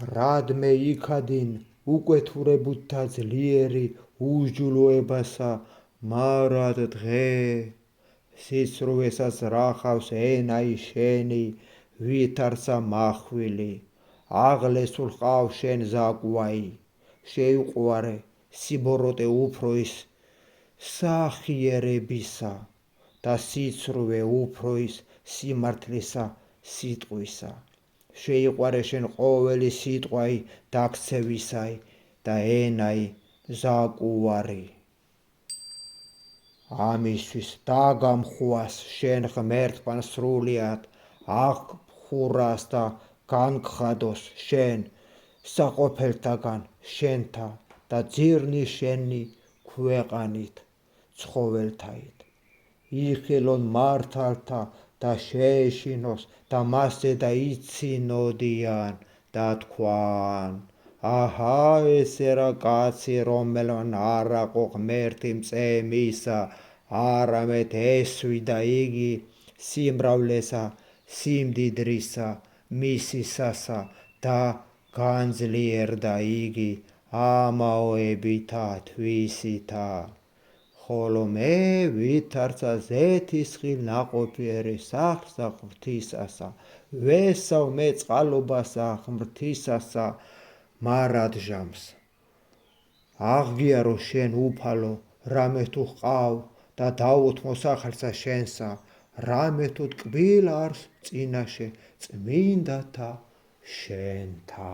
რადმე იქადინ უკვეთურებუთა ძლიერი უსჯულოებასა მარად დღე სიცრუესაც რახავს ენაი შენი ვითარცა მახვილი აღლესულ ყავ შენ ზაკვაი შეიყვარე სიბოროტე უფრო ის სახიერებისა და სიცრუე უფრო ის სიმართლისა სიტყვისა შეიყვარე შენ ყოველი სიტყვაი დაქცევისაი და ენაი ზაკვარი ამისთვის დაგამხვას შენ ღმერთთან სრულიად აღფხურას და განგხადოს შენ საყოფელთაგან შენთა და ძირნის შენი ქვეყანით ცხოველთაით იხილონ მართალთა და შეეშინოს და მასზე და იცინოდიან და თქვან აჰა ესე რა კაცი რომელმან არ აყო ღმერთი მწემისა არამედ ესვიდა იგი სიმრავლესა სიმდიდრისა მისისასა და განძლიერდა იგი ამაოებითა თვისითა ხოლო მე ვითარცა ზეთისხილ ნაყოფიერი სახლსა ღვთისასა ვესავ მე წყალობასა ღმრთისასა მარადჟამს აღგიარო შენ უფალო რამე თუ ჰყავ და დაუთმო სახელსა შენსა რამე თუ ტკბილ არს წინაშე წმინდათა შენთა